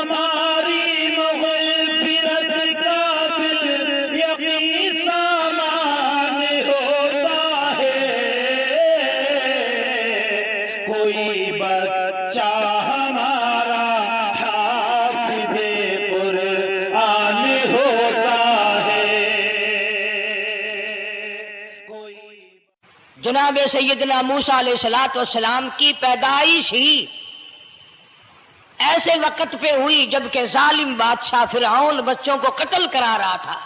ہماری مغفرت کا بالیقین سامان ہوتا ہے، کوئی بچہ ہمارا حافظ قرآن ہوتا ہے۔ جناب سیدنا موسیٰ علیہ السلام کی پیدائش ہی ایسے وقت پہ ہوئی جبکہ ظالم بادشاہ فرعون بچوں کو قتل کرا رہا تھا۔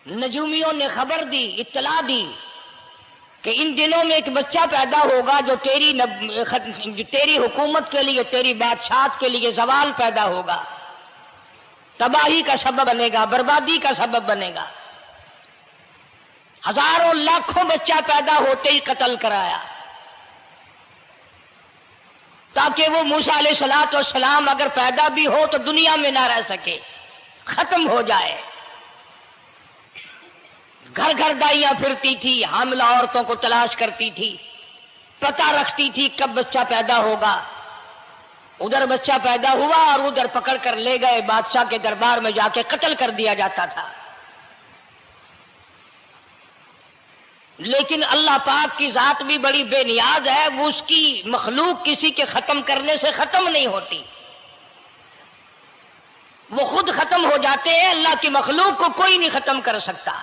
نجومیوں نے خبر دی، اطلاع دی کہ ان دنوں میں ایک بچہ پیدا ہوگا جو تیری حکومت کے لیے، تیری بادشاہت کے لیے زوال پیدا ہوگا، تباہی کا سبب بنے گا، بربادی کا سبب بنے گا۔ ہزاروں لاکھوں بچہ پیدا ہوتے ہی قتل کرایا تاکہ وہ موسیٰ علیہ السلام اگر پیدا بھی ہو تو دنیا میں نہ رہ سکے، ختم ہو جائے۔ گھر گھر دائیاں پھرتی تھی، حاملہ عورتوں کو تلاش کرتی تھی، پتہ رکھتی تھی کب بچہ پیدا ہوگا۔ ادھر بچہ پیدا ہوا اور ادھر پکڑ کر لے گئے، بادشاہ کے دربار میں جا کے قتل کر دیا جاتا تھا۔ لیکن اللہ پاک کی ذات بھی بڑی بے نیاز ہے، وہ اس کی مخلوق کسی کے ختم کرنے سے ختم نہیں ہوتی، وہ خود ختم ہو جاتے ہیں۔ اللہ کی مخلوق کو کوئی نہیں ختم کر سکتا۔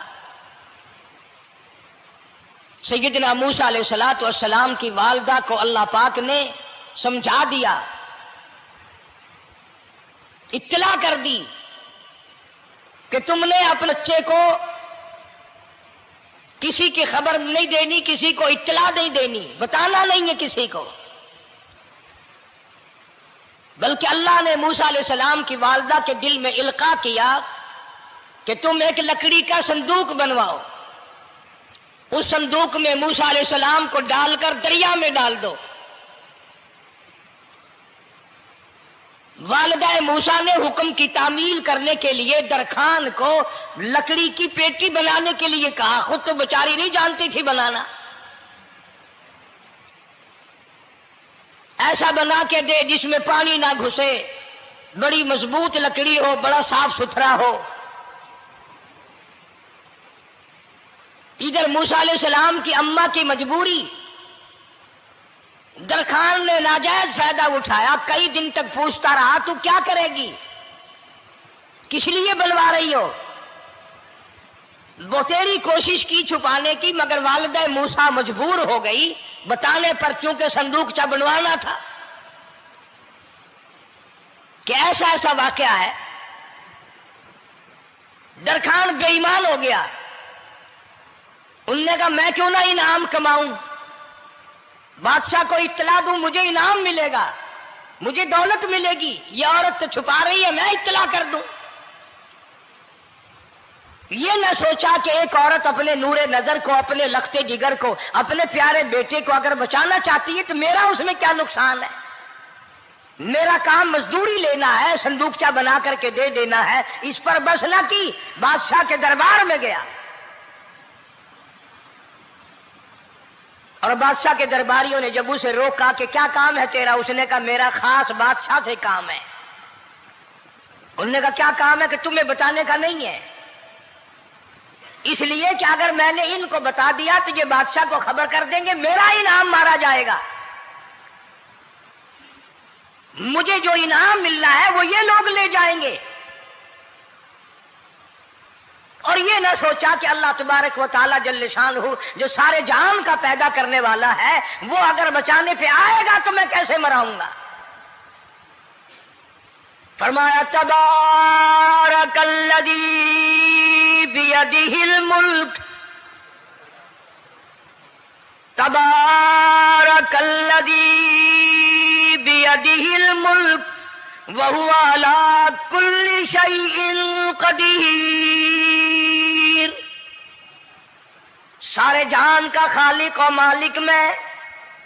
سیدنا موسیٰ علیہ السلام کی والدہ کو اللہ پاک نے سمجھا دیا، اطلاع کر دی کہ تم نے اپنے بچے کو کسی کی خبر نہیں دینی، کسی کو اطلاع نہیں دینی، بتانا نہیں ہے کسی کو، بلکہ اللہ نے موسیٰ علیہ السلام کی والدہ کے دل میں القاء کیا کہ تم ایک لکڑی کا صندوق بنواؤ، اس صندوق میں موسیٰ علیہ السلام کو ڈال کر دریا میں ڈال دو۔ والدہ موسیٰ نے حکم کی تعمیل کرنے کے لیے درخان کو لکڑی کی پیٹی بنانے کے لیے کہا، خود تو بیچاری نہیں جانتی تھی بنانا۔ ایسا بنا کے دے جس میں پانی نہ گھسے، بڑی مضبوط لکڑی ہو، بڑا صاف ستھرا ہو۔ ادھر موسیٰ علیہ السلام کی اماں کی مجبوری، درخان نے ناجائز فائدہ اٹھایا، کئی دن تک پوچھتا رہا تو کیا کرے گی، کس لیے بنوا رہی ہو؟ وہ تیری کوشش کی چھپانے کی، مگر والدہ موسیٰ مجبور ہو گئی بتانے پر، چونکہ صندوقچہ بنوانا تھا۔ کہ ایسا واقعہ ہے، درخان بے ایمان ہو گیا۔ انہوں نے کہا میں کیوں نہ انعام کماؤں، بادشاہ کو اطلاع دوں، مجھے انعام ملے گا، مجھے دولت ملے گی، یہ عورت تو چھپا رہی ہے، میں اطلاع کر دوں۔ یہ نہ سوچا کہ ایک عورت اپنے نور نظر کو، اپنے لخت جگر کو، اپنے پیارے بیٹے کو اگر بچانا چاہتی ہے تو میرا اس میں کیا نقصان ہے، میرا کام مزدوری لینا ہے، صندوقچہ بنا کر کے دے دینا ہے۔ اس پر بس نہ کی، بادشاہ کے دربار میں گیا اور بادشاہ کے درباریوں نے جب اسے روکا کہ کیا کام ہے تیرا، اس نے کہا میرا خاص بادشاہ سے کام ہے۔ انہوں نے کہا کیا کام ہے؟ کہ تمہیں بتانے کا نہیں ہے، اس لیے کہ اگر میں نے ان کو بتا دیا تو یہ بادشاہ کو خبر کر دیں گے، میرا انعام مارا جائے گا، مجھے جو انعام ملنا ہے وہ یہ لوگ لے جائیں گے۔ اور یہ نہ سوچا کہ اللہ تبارک و تعالی جل شانہ جو سارے جہان کا پیدا کرنے والا ہے، وہ اگر بچانے پہ آئے گا تو میں کیسے مراؤں گا۔ فرمایا تبارک الذی بیدہ الملک، تبارک الذی بیدہ الملک وَهُوَ عَلَىٰ كُلِّ شَيْءٍ قَدِيرٌ۔ سارے جہان کا خالق و مالک میں،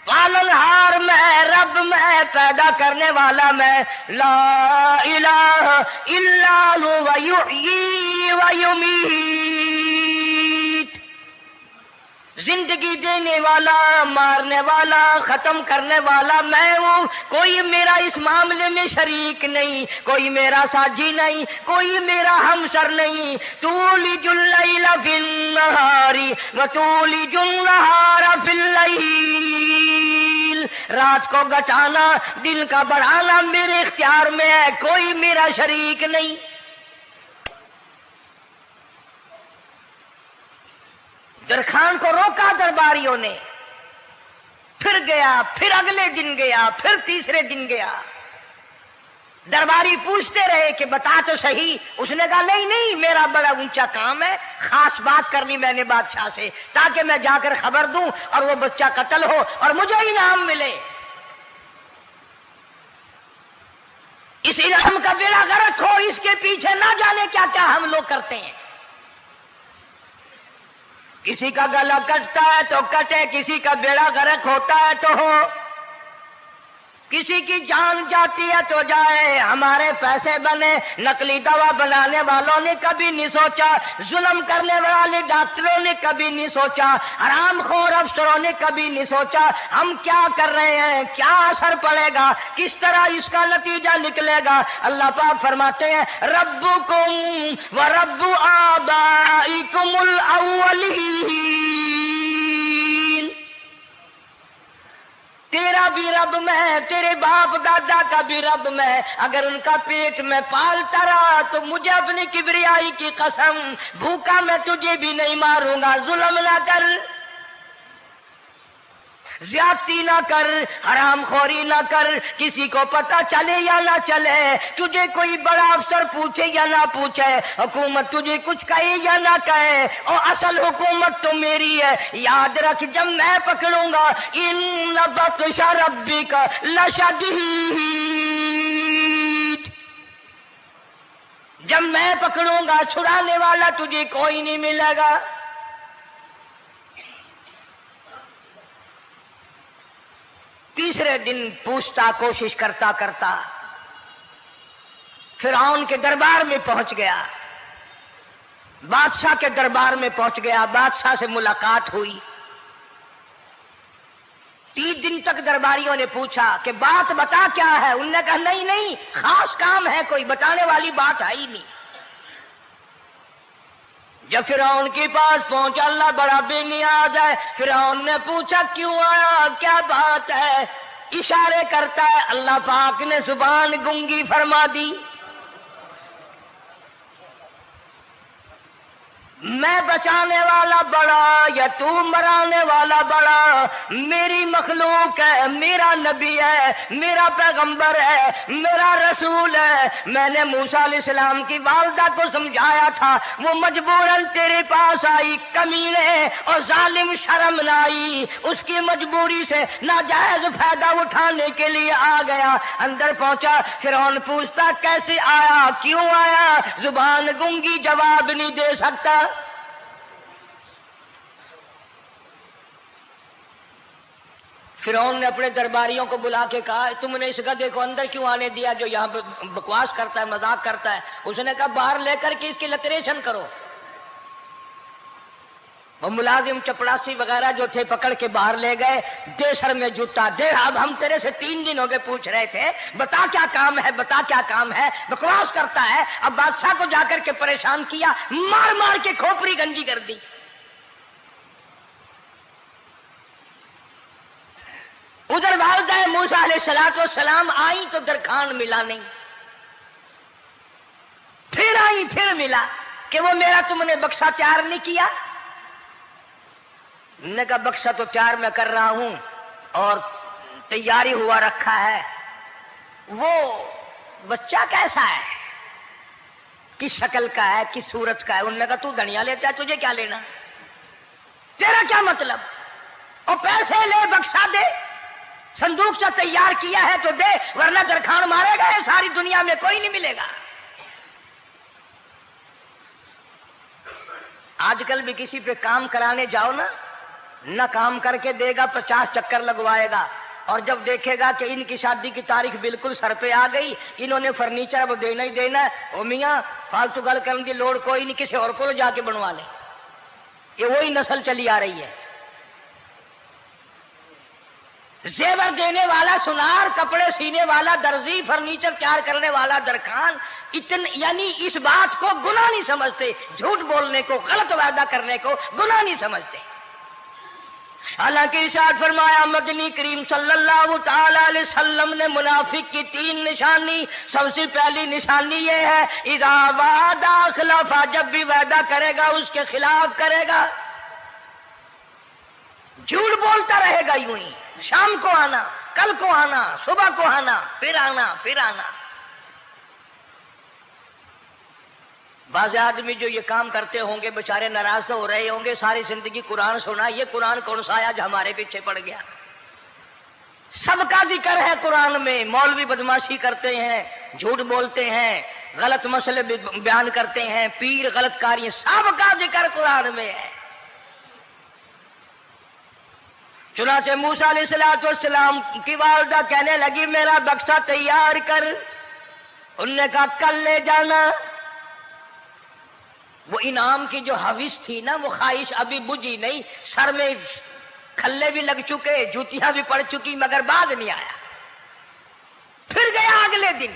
پالنہار میں، رب میں، پیدا کرنے والا میں، لا الہ الا هو یحیی و یمیت۔ زندگی دینے والا، مارنے والا، ختم کرنے والا میں ہوں، کوئی میرا اس معاملے میں شریک نہیں، کوئی میرا ساجی نہیں، کوئی میرا ہمسر نہیں۔ تولج اللیل فی النہار وتولج النہار فی اللیل، رات کو گھٹانا دن کا بڑھانا میرے اختیار میں ہے، کوئی میرا شریک نہیں۔ درخان کو روکا درباریوں نے، پھر گیا، پھر اگلے دن گیا، پھر تیسرے دن گیا۔ درباری پوچھتے رہے کہ بتا تو صحیح۔ اس نے کہا نہیں نہیں، میرا بڑا اونچا کام ہے، خاص بات کرنی میں نے بادشاہ سے، تاکہ میں جا کر خبر دوں اور وہ بچہ قتل ہو اور مجھے انعام ملے۔ اس انعام کا بیڑا غرق ہو، اس کے پیچھے نہ جانے کیا کیا ہم لوگ کرتے ہیں۔ کسی کا گلا کٹتا ہے تو کٹے، کسی کا بیڑا غرق ہوتا ہے تو ہو، کسی کی جان جاتی ہے تو جائے، ہمارے پیسے بنے۔ نقلی دوا بنانے والوں نے کبھی نہیں سوچا، ظلم کرنے والے ڈاکٹروں نے کبھی نہیں سوچا، حرام خور افسروں نے کبھی نہیں سوچا ہم کیا کر رہے ہیں، کیا اثر پڑے گا، کس طرح اس کا نتیجہ نکلے گا۔ اللہ پاک فرماتے ہیں ربکم و رب آبائکم الاولین، تیرا بھی رب میں، تیرے باپ دادا کا بھی رب میں، اگر ان کا پیٹ میں پالتا رہا تو مجھے اپنی کبریائی کی قسم، بھوکا میں تجھے بھی نہیں ماروں گا۔ ظلم نہ کر، زیادتی نہ کر، حرام خوری نہ کر، کسی کو پتہ چلے یا نہ چلے، تجھے کوئی بڑا افسر پوچھے یا نہ پوچھے، حکومت تجھے کچھ کہے یا نہ کہے، اور اصل حکومت تو میری ہے۔ یاد رکھ جب میں پکڑوں گا، ان بطش ربک لشدید، جب میں پکڑوں گا چھڑانے والا تجھے کوئی نہیں ملے گا۔ تیسرے دن پوچھتا، کوشش کرتا کرتا فرعون کے دربار میں پہنچ گیا، بادشاہ کے دربار میں پہنچ گیا، بادشاہ سے ملاقات ہوئی۔ 3 دن تک درباریوں نے پوچھا کہ بات بتا کیا ہے، انہوں نے کہا نہیں نہیں، خاص کام ہے، کوئی بتانے والی بات ہے ہی نہیں۔ جب فرعون کے پاس پہنچا، اللہ بڑا بے نیاز ہے، فرعون نے پوچھا کیوں آیا، کیا بات ہے، اشارے کرتا ہے، اللہ پاک نے زبان گنگی فرما دی۔ میں بچانے والا بڑا یا تو مرانے والا بڑا، میری مخلوق ہے، میرا نبی ہے، میرا پیغمبر ہے، میرا رسول ہے۔ میں نے موسیٰ علیہ السلام کی والدہ کو سمجھایا تھا، وہ مجبوراً تیرے پاس آئی، کمینے اور ظالم شرم نہ آئی، اس کی مجبوری سے ناجائز فائدہ اٹھانے کے لیے آ گیا۔ اندر پہنچا، فرعون پوچھتا کیسے آیا، کیوں آیا، زبان گنگی جواب نہیں دے سکتا۔ فرعون نے اپنے درباریوں کو بلا کے کہا تم نے اس گدھے کو اندر کیوں آنے دیا جو یہاں پہ بکواس کرتا ہے، مذاق کرتا ہے؟ اس نے کہا باہر لے کر کے اس کی لتریشن کرو۔ وہ ملازم چپڑاسی وغیرہ جو تھے پکڑ کے باہر لے گئے، دے سر میں جوتا دے، اب ہم تیرے سے 3 دن ہو گئے پوچھ رہے تھے بتا کیا کام ہے، بتا کیا کام ہے، بکواس کرتا ہے۔ اب بادشاہ کو جا کر کے پریشان کیا، مار مار کے کھوپڑی گنجی کر دی۔ ادھر والدہ موسیٰ علیہ السلام آئی تو درخان ملا نہیں، پھر آئی پھر ملا کہ وہ میرا تم نے بکسا تیار نہیں کیا۔ نے کہا بکسا تو تیار میں کر رہا ہوں اور تیاری ہوا رکھا ہے، وہ بچہ کیسا ہے، کس شکل کا ہے، کس صورت کا ہے؟ انہوں نے کہا تو دنیا لیتا ہے، تجھے کیا لینا، تیرا کیا مطلب، اور پیسے لے بکسا دے، صندوق سے تیار کیا ہے تو دے، ورنہ درخان مارے گا، ساری دنیا میں کوئی نہیں ملے گا۔ آج کل بھی کسی پہ کام کرانے جاؤ نا، نہ کام کر کے دے گا، 50 چکر لگوائے گا، اور جب دیکھے گا کہ ان کی شادی کی تاریخ بالکل سر پہ آ گئی، انہوں نے فرنیچر اب دینا ہی دینا ہے، او میاں فالتو گل کرنے کی لوڑ کوئی نہیں، کسی اور کو جا کے بنوا لے۔ یہ وہی نسل چلی آ رہی ہے، زیور دینے والا سنار، کپڑے سینے والا درزی، فرنیچر تیار کرنے والا درخان، یعنی اس بات کو گناہ نہیں سمجھتے، جھوٹ بولنے کو، غلط وعدہ کرنے کو گناہ نہیں سمجھتے۔ حالانکہ ارشاد فرمایا مدنی کریم صلی اللہ تعالی علیہ وسلم نے منافق کی 3 نشانی، سب سے پہلی نشانی یہ ہے اذا وعد اخلف، جب بھی وعدہ کرے گا اس کے خلاف کرے گا، جھوٹ بولتا رہے گا یوں ہی، شام کو آنا، کل کو آنا، صبح کو آنا، پھر آنا، پھر آنا۔ بعض آدمی جو یہ کام کرتے ہوں گے بےچارے ناراض ہو رہے ہوں گے، ساری زندگی قرآن سنا، یہ قرآن کون سا آیا جو ہمارے پیچھے پڑ گیا؟ سب کا ذکر ہے قرآن میں، مولوی بدماشی کرتے ہیں، جھوٹ بولتے ہیں، غلط مسئلے بیان کرتے ہیں، پیر غلط کاری، سب کا ذکر قرآن میں ہے۔ چنانچہ موسیٰ علیہ السلام کی والدہ کہنے لگی میرا بکسا تیار کر، انہوں نے کہا کل لے جانا۔ وہ انعام کی جو حوث تھی نا، وہ خواہش ابھی بجھی نہیں، سر میں کھلے بھی لگ چکے، جوتیاں بھی پڑ چکی، مگر بعد نہیں آیا۔ پھر گیا اگلے دن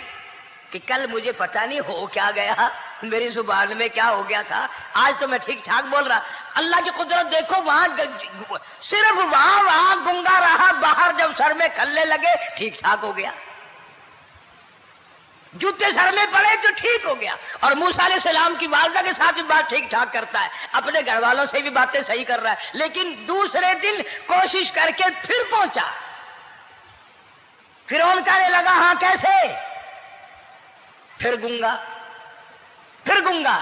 کہ کل مجھے پتہ نہیں ہو کیا گیا، میری زبان میں کیا ہو گیا تھا، آج تو میں ٹھیک ٹھاک بول رہا۔ اللہ کی قدرت دیکھو، وہاں صرف وہاں گنگا رہا، باہر جب سر میں کھلے لگے ٹھیک ٹھاک ہو گیا، جوتے سر میں پڑے تو ٹھیک ہو گیا۔ اور موسیٰ علیہ السلام کی والدہ کے ساتھ بھی بات ٹھیک ٹھاک کرتا ہے، اپنے گھر والوں سے بھی باتیں صحیح کر رہا ہے، لیکن دوسرے دن کوشش کر کے پھر پہنچا۔ فرعون کہنے لگا ہاں کیسے؟ پھر گنگا، پھر گنگا۔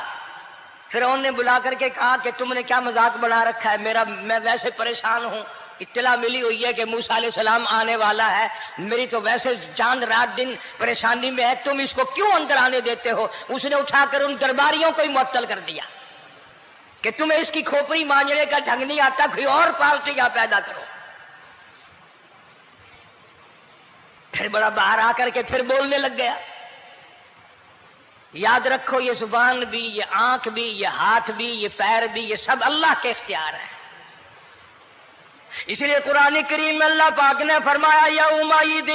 فرعون نے بلا کر کے کہا کہ تم نے کیا مذاق بنا رکھا ہے، میں ویسے پریشان ہوں، اطلاع ملی ہوئی ہے کہ موسیٰ علیہ السلام آنے والا ہے، میری تو ویسے جان رات دن پریشانی میں ہے، تم اس کو کیوں اندر آنے دیتے ہو؟ اس نے اٹھا کر ان درباریوں کو ہی معطل کر دیا کہ تمہیں اس کی کھوپڑی مانجنے کا ڈھنگ نہیں آتا، کوئی اور پارٹی یہاں پیدا کرو۔ پھر بڑا باہر آ کر کے پھر بولنے لگ گیا۔ یاد رکھو یہ زبان بھی، یہ آنکھ بھی، یہ ہاتھ بھی، یہ پیر بھی، یہ سب اللہ کے اختیار ہے۔ اس لیے قرآن کریم میں اللہ پاک نے فرمایا یومئذ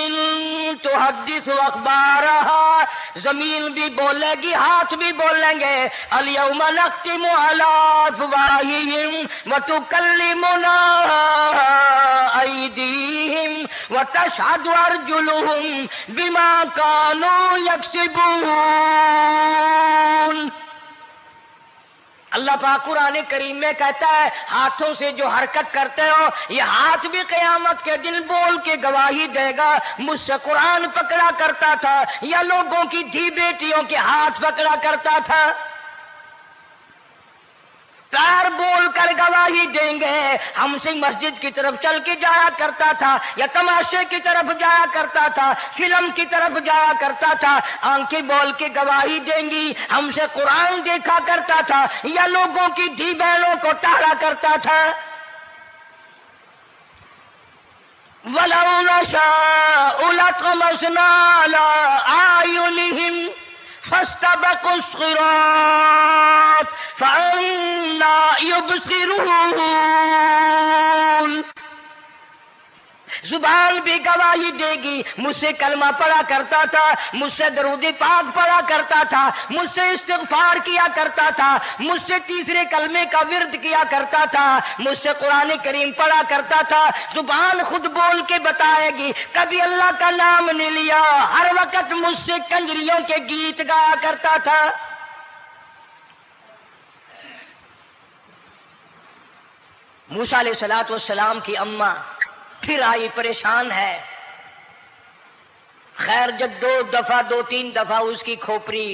تحدث اخبارہا، زمین بھی بولے گی، ہاتھ بھی بولیں گے، الیوم نختم علی افواہہم وتکلمنا ایدیہم وتشہد ارجلہم بما کانوا یکسبون۔ اللہ پاک قرآن کریم میں کہتا ہے ہاتھوں سے جو حرکت کرتے ہو، یہ ہاتھ بھی قیامت کے دن بول کے گواہی دے گا مجھ سے قرآن پکڑا کرتا تھا یا لوگوں کی دھی بیٹیوں کے ہاتھ پکڑا کرتا تھا۔ پیر بول کر گواہی دیں گے ہم سے مسجد کی طرف چل کے جایا کرتا تھا یا تماشے کی طرف جایا کرتا تھا، فلم کی طرف جایا کرتا تھا، آنکھیں بول کے گواہی دیں گی ہم سے قرآن دیکھا کرتا تھا یا لوگوں کی دھی بہنوں کو ٹہلا کرتا تھا۔ وَلَوْ نَشَاءُ لَطَمَسْنَا عَلَىٰ أَعْيُنِهِمْ فَاسْتَبَقُوا الصِّرَاطَ فَأَنَّىٰ يُبْصِرُونَ۔ زبان بھی گواہی دے گی، مجھ سے کلمہ پڑھا کرتا تھا، مجھ سے درود پاک پڑھا کرتا تھا، مجھ سے استغفار کیا کرتا تھا، مجھ سے تیسرے کلمے کا ورد کیا کرتا تھا، مجھ سے قرآن کریم پڑھا کرتا تھا۔ زبان خود بول کے بتائے گی، کبھی اللہ کا نام نہیں لیا، ہر وقت مجھ سے کنجریوں کے گیت گایا کرتا تھا۔ موسیٰ علیہ السلام کی اماں پھر آئی، پریشان ہے، خیر جب دو تین دفعہ اس کی کھوپڑی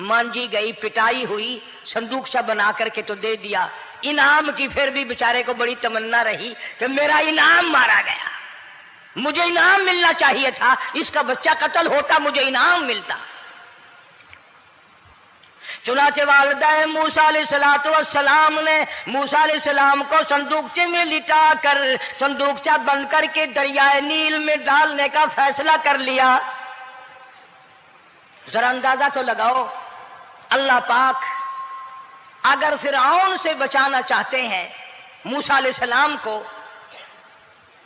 مانجی گئی، پٹائی ہوئی، صندوقچہ بنا کر کے تو دے دیا۔ انعام کی پھر بھی بیچارے کو بڑی تمنا رہی کہ میرا انعام مارا گیا، مجھے انعام ملنا چاہیے تھا، اس کا بچہ قتل ہوتا مجھے انعام ملتا۔ چنانچہ والدہ موسیٰ علیہ السلام نے موسیٰ علیہ السلام کو صندوقچے میں لٹا کر صندوقچہ بند کر کے دریائے نیل میں ڈالنے کا فیصلہ کر لیا۔ ذرا اندازہ تو لگاؤ، اللہ پاک اگر فرعون سے بچانا چاہتے ہیں موسیٰ علیہ السلام کو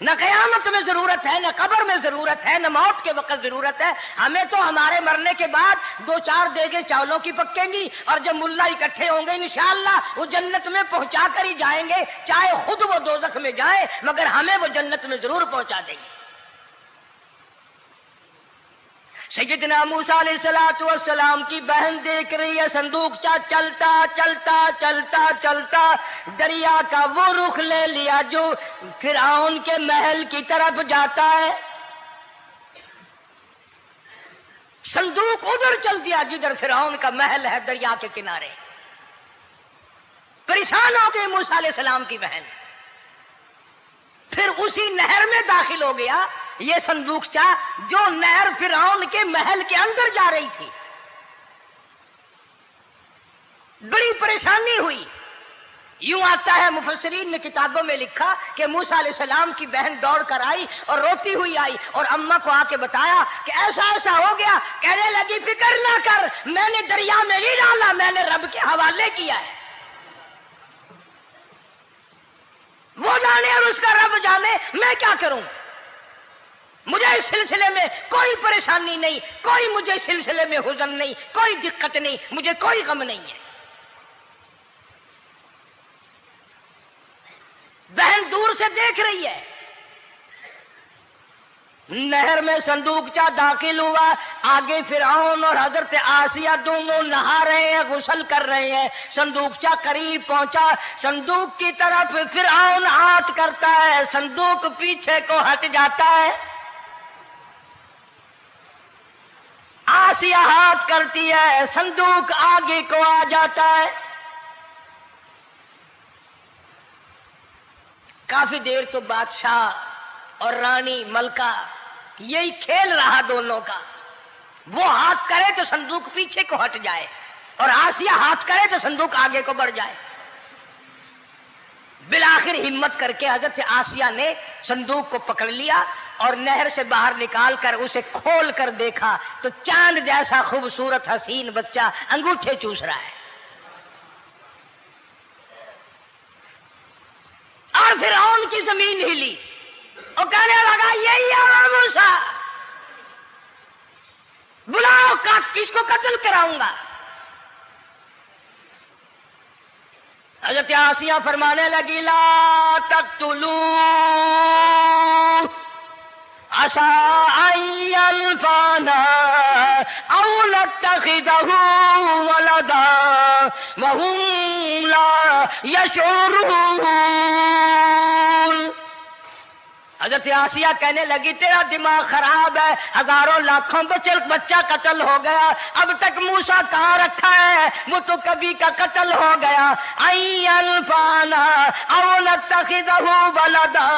نہ قیامت میں ضرورت ہے، نہ قبر میں ضرورت ہے، نہ موت کے وقت ضرورت ہے. ہمیں تو ہمارے مرنے کے بعد 2-4 دیگیں چاولوں کی پکیں گی اور جب ملا اکٹھے ہوں گے انشاءاللہ وہ جنت میں پہنچا کر ہی جائیں گے، چاہے خود وہ دوزخ میں جائیں مگر ہمیں وہ جنت میں ضرور پہنچا دیں گے. سیدنا موسیٰ علیہ السلام کی بہن دیکھ رہی ہے صندوقچہ چلتا چلتا چلتا چلتا دریا کا وہ رخ لے لیا جو فرعون کے محل کی طرف جاتا ہے. صندوق ادھر چل دیا جدھر فرعون کا محل ہے دریا کے کنارے. پریشان ہو گئی موسیٰ علیہ السلام کی بہن. پھر اسی نہر میں داخل ہو گیا یہ صندوقچہ جو نہر فرعون کے محل کے اندر جا رہی تھی. بڑی پریشانی ہوئی. یوں آتا ہے مفسرین نے کتابوں میں لکھا کہ موسیٰ علیہ السلام کی بہن دوڑ کر آئی اور روتی ہوئی آئی اور اماں کو آ کے بتایا کہ ایسا ایسا ہو گیا. کہنے لگی فکر نہ کر، میں نے دریا میں نہیں ڈالا، میں نے رب کے حوالے کیا ہے. وہ جانے اور اس کا رب جانے، میں کیا کروں. مجھے اس سلسلے میں کوئی پریشانی نہیں، کوئی مجھے اس سلسلے میں حزن نہیں، کوئی دقت نہیں، مجھے کوئی غم نہیں ہے. بہن دور سے دیکھ رہی ہے. نہر میں صندوقچہ داخل ہوا، آگے فرعون اور حضرت آسیہ دونوں نہا رہے ہیں، غسل کر رہے ہیں. صندوقچہ قریب پہنچا، صندوق کی طرف فرعون ہاتھ کرتا ہے، صندوق پیچھے کو ہٹ جاتا ہے. آسیہ ہاتھ کرتی ہے، صندوق آگے کو آ جاتا ہے. کافی دیر تو بادشاہ اور رانی ملکہ یہی کھیل رہا دونوں کا. وہ ہاتھ کرے تو صندوق پیچھے کو ہٹ جائے اور آسیہ ہاتھ کرے تو صندوق آگے کو بڑھ جائے. بالآخر ہمت کر کے حضرت آسیہ نے صندوق کو پکڑ لیا اور نہر سے باہر نکال کر اسے کھول کر دیکھا تو چاند جیسا خوبصورت حسین بچہ انگوٹھے چوس رہا ہے. اور فرعون کی زمین ہلی اور کہنے لگا یہی ہے موسیٰ، بلاؤ کس کو قتل کراؤں گا. حضرت آسیہ فرمانے لگی لا تقتلوا عسى أن ينفعنا أو نتخذه ولدا وهم لا يشعرون. حضرت آسیہ کہنے لگی تیرا دماغ خراب ہے، ہزاروں لاکھوں بچہ قتل ہو گیا، اب تک موسیٰ کہاں رکھا ہے، وہ تو کبھی کا قتل ہو گیا. انفانا او نتخذہ ولدا،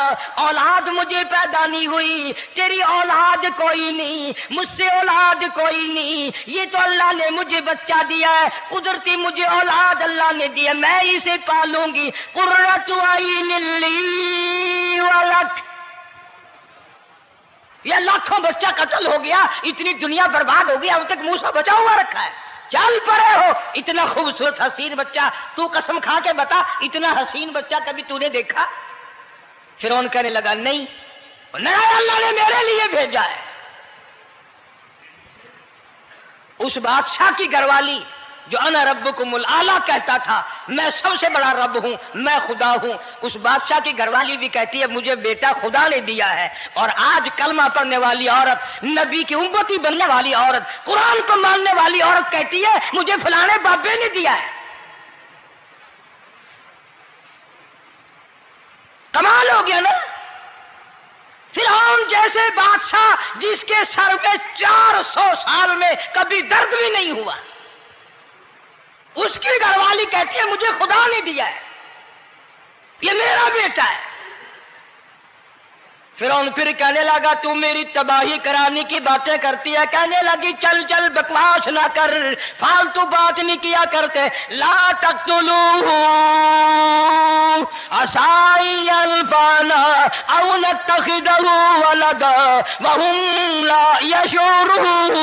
اولاد مجھے پیدا نہیں ہوئی، تیری اولاد کوئی نہیں، مجھ سے اولاد کوئی نہیں، یہ تو اللہ نے مجھے بچہ دیا ہے، قدرتی مجھے اولاد اللہ نے دیا، میں اسے پالوں گی. قرۃ عین لی ولک، یہ لاکھوں بچہ قتل ہو گیا، اتنی دنیا برباد ہو گئی، اب تک موسیٰ بچا ہوا رکھا ہے. چل پڑے ہو، اتنا خوبصورت حسین بچہ، تو قسم کھا کے بتا اتنا حسین بچہ کبھی تو نے دیکھا؟ فرعون کہنے لگا نہیں، اللہ نے میرے لیے بھیجا ہے. اس بادشاہ کی گھر والی جو انا ربکم الاعلی کہتا تھا، میں سب سے بڑا رب ہوں، میں خدا ہوں، اس بادشاہ کی گھر والی بھی کہتی ہے مجھے بیٹا خدا نے دیا ہے. اور آج کلمہ پڑھنے والی عورت، نبی کی امتی بننے والی عورت، قرآن کو ماننے والی عورت کہتی ہے مجھے فلانے بابے نے دیا ہے. کمال ہو گیا نا. فرعون جیسے بادشاہ جس کے سر میں 400 سال میں کبھی درد بھی نہیں ہوا، اس کی گھر والی کہتی ہے مجھے خدا نے دیا ہے، یہ میرا بیٹا ہے. فرعون پھر کہنے لگا تو میری تباہی کرانے کی باتیں کرتی ہے. کہنے لگی چل چل بکواس نہ کر، فالتو بات نہیں کیا کرتے. لا تقتلوه عسى ينفعنا او نتخذه ولدا وهم لا يشعرون.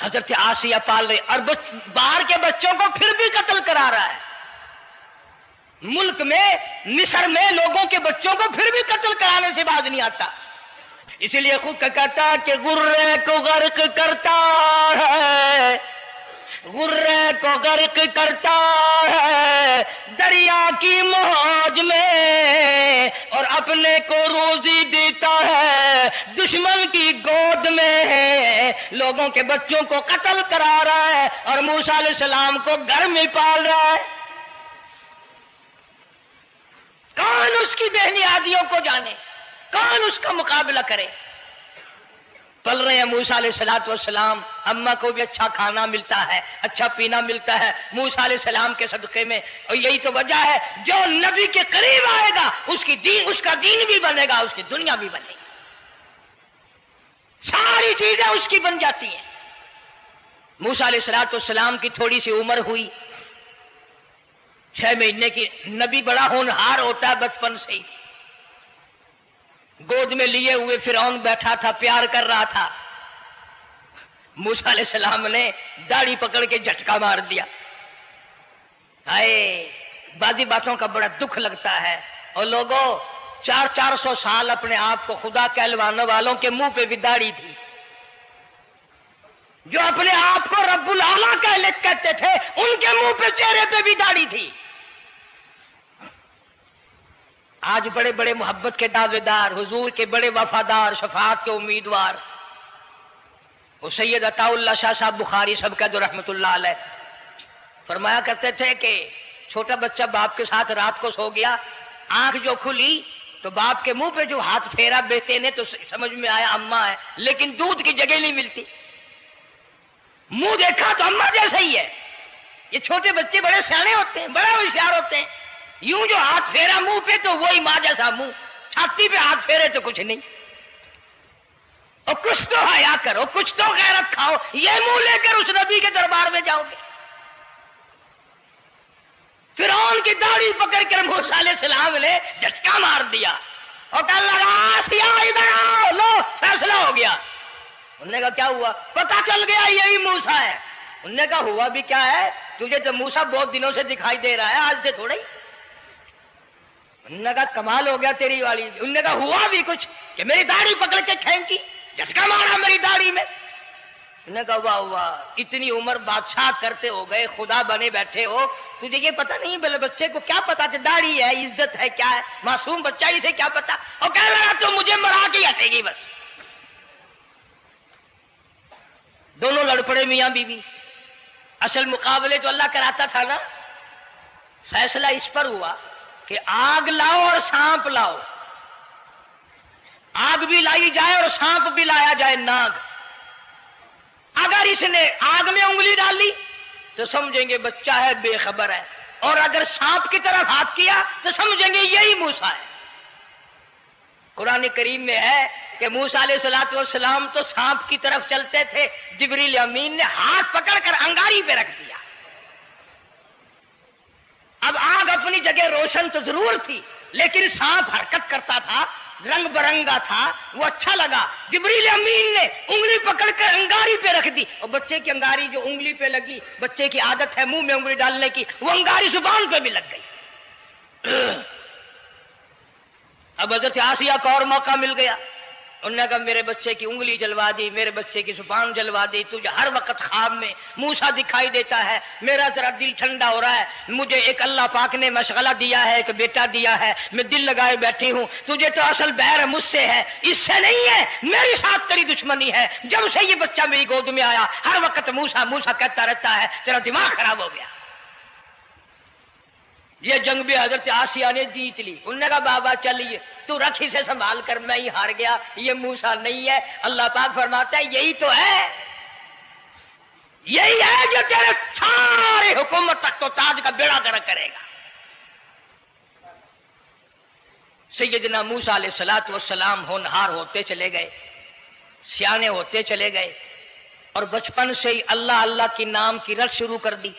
حضرت آسیہ پال رہے اور باہر کے بچوں کو پھر بھی قتل کرا رہا ہے. ملک میں مصر میں لوگوں کے بچوں کو پھر بھی قتل کرانے سے باز نہیں آتا. اسی لیے خود کہتا ہے کہ غرے کو غرق کرتا ہے، غرے کو غرق کرتا ہے دریا کی موج میں، اور اپنے کو روزی دیتا ہے دشمن کی گود میں. لوگوں کے بچوں کو قتل کرا رہا ہے اور موسیٰ علیہ السلام کو گھر میں پال رہا ہے. کون اس کی بہنیادیوں کو جانے، کون اس کا مقابلہ کرے. پل رہے ہیں موسیٰ علیہ السلام، اماں کو بھی اچھا کھانا ملتا ہے، اچھا پینا ملتا ہے موسیٰ علیہ السلام کے صدقے میں. اور یہی تو وجہ ہے جو نبی کے قریب آئے گا اس کا دین بھی بنے گا، اس کی دنیا بھی بنے گی، ساری چیزیں اس کی بن جاتی ہیں. موسیٰ علیہ السلام کی تھوڑی سی عمر ہوئی، 6 مہینے کی. نبی بڑا ہونہار ہوتا ہے بچپن سے ہی. گود میں لیے ہوئے فرعون بیٹھا تھا، پیار کر رہا تھا. موسیٰ علیہ السلام نے داڑھی پکڑ کے جھٹکا مار دیا. بعضی باتوں کا بڑا دکھ لگتا ہے. اور لوگوں 400 سال اپنے آپ کو خدا کہلوانے والوں کے منہ پہ بھی داڑھی تھی. جو اپنے آپ کو رب العالی کہتے تھے ان کے منہ پہ چہرے پہ بھی داڑھی تھی. آج بڑے بڑے محبت کے دعوے دار، حضور کے بڑے وفادار، شفاعت کے امیدوار، وہ سید عطا اللہ شاہ صاحب بخاری سب کا جو رحمت اللہ علیہ فرمایا کرتے تھے کہ چھوٹا بچہ باپ کے ساتھ رات کو سو گیا، آنکھ جو کھلی تو باپ کے منہ پہ جو ہاتھ پھیرا بیٹے نے تو سمجھ میں آیا اماں ہے، لیکن دودھ کی جگہ نہیں ملتی. منہ دیکھا تو اماں جیسا ہی ہے. یہ چھوٹے بچے بڑے سیانے ہوتے ہیں، بڑے ہوشیار ہوتے ہیں. یوں جو ہاتھ پھیرا منہ پہ تو وہی ماں جیسا منہ، چھاتی پہ ہاتھ پھیرے تو کچھ نہیں. اور کچھ تو حیا کرو، کچھ تو غیرت کھاؤ. یہ منہ لے کر اس نبی کے دربار میں جاؤ گے؟ فرعون کی داڑھی پکڑ کر موسیٰ علیہ السلام نے جھٹکا مار دیا اور کہا لگا آسیہ ادھر آؤ، لو فیصلہ ہو گیا. انہوں نے کہا کیا ہوا؟ پتہ چل گیا یہی موسیٰ ہے. انہوں نے کہا ہوا بھی کیا ہے؟ تجھے تو موسیٰ بہت دنوں سے دکھائی دے رہا ہے، آج سے تھوڑا ہی. انہوں نے کہا کمال ہو گیا تیری والی. انہوں نے کہا ہوا بھی کچھ کہ میری داڑھی پکڑ کے کھینچی، جھٹکا مارا میری داڑھی میں. انہوں نے کہا واہ واہ، اتنی عمر بادشاہ کرتے ہو گئے، خدا بنے بیٹھے ہو، تجھے یہ پتا نہیں؟ بلے بچے کو کیا پتا کہ داڑھی ہے، عزت ہے، کیا ہے؟ معصوم بچہ اسے کیا پتا؟ اور کہہ رہا تو مجھے مرا کے ہٹے گی بس. دونوں لڑ پڑے میاں بیوی. اصل مقابلے تو اللہ کراتا تھا نا. فیصلہ اس پر ہوا کہ آگ لاؤ اور سانپ لاؤ. آگ بھی لائی جائے اور سانپ بھی لایا جائے، ناگ. اگر اس نے آگ میں انگلی ڈالی تو سمجھیں گے بچہ ہے، بے خبر ہے، اور اگر سانپ کی طرف ہاتھ کیا تو سمجھیں گے یہی موسیٰ ہے. قرآن کریم میں ہے کہ موسیٰ علیہ السلام تو سانپ کی طرف چلتے تھے، جبریل امین نے ہاتھ پکڑ کر انگاری پہ رکھ دیا. اب آگ اپنی جگہ روشن تو ضرور تھی، لیکن سانپ حرکت کرتا تھا، رنگ برنگا تھا، وہ اچھا لگا. جبریل امین نے انگلی پکڑ کر انگاری پہ رکھ دی، اور بچے کی انگاری جو انگلی پہ لگی، بچے کی عادت ہے منہ میں انگلی ڈالنے کی، وہ انگاری زبان پہ بھی لگ گئی. اب حضرت آسیہ کو اور موقع مل گیا. انہوں نے کہا میرے بچے کی انگلی جلوا دی، میرے بچے کی زبان جلوا دی، تجھے ہر وقت خواب میں موسیٰ دکھائی دیتا ہے، میرا ذرا دل ٹھنڈا ہو رہا ہے. مجھے ایک اللہ پاک نے مشغلہ دیا ہے، ایک بیٹا دیا ہے، میں دل لگائے بیٹھی ہوں. تجھے تو اصل بیر مجھ سے ہے، اس سے نہیں ہے. میری ساتھ تیری دشمنی ہے. جب سے یہ بچہ میری گود میں آیا ہر وقت موسیٰ موسیٰ کہتا رہتا ہے، تیرا دماغ خراب ہو گیا. یہ جنگ بھی حضرت آسیہ نے جیت لی. انہوں نے کہا بابا چلیے تو رکھ اسے سنبھال کر، میں ہی ہار گیا، یہ موسیٰ نہیں ہے. اللہ پاک فرماتا ہے یہی تو ہے، یہی ہے جو تیرے سارے حکومت تک تو تاج کا بیڑا گرک کرے گا. سیدنا موسیٰ علیہ السلام ہونہار ہوتے چلے گئے، سیانے ہوتے چلے گئے، اور بچپن سے ہی اللہ اللہ کی نام کی رٹ شروع کر دی،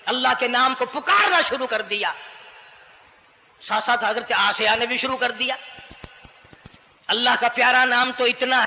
اللہ کے نام کو پکارنا شروع کر دیا. ساتھ ساتھ حضرت آسیہ نے بھی شروع کر دیا. اللہ کا پیارا نام تو اتنا ہے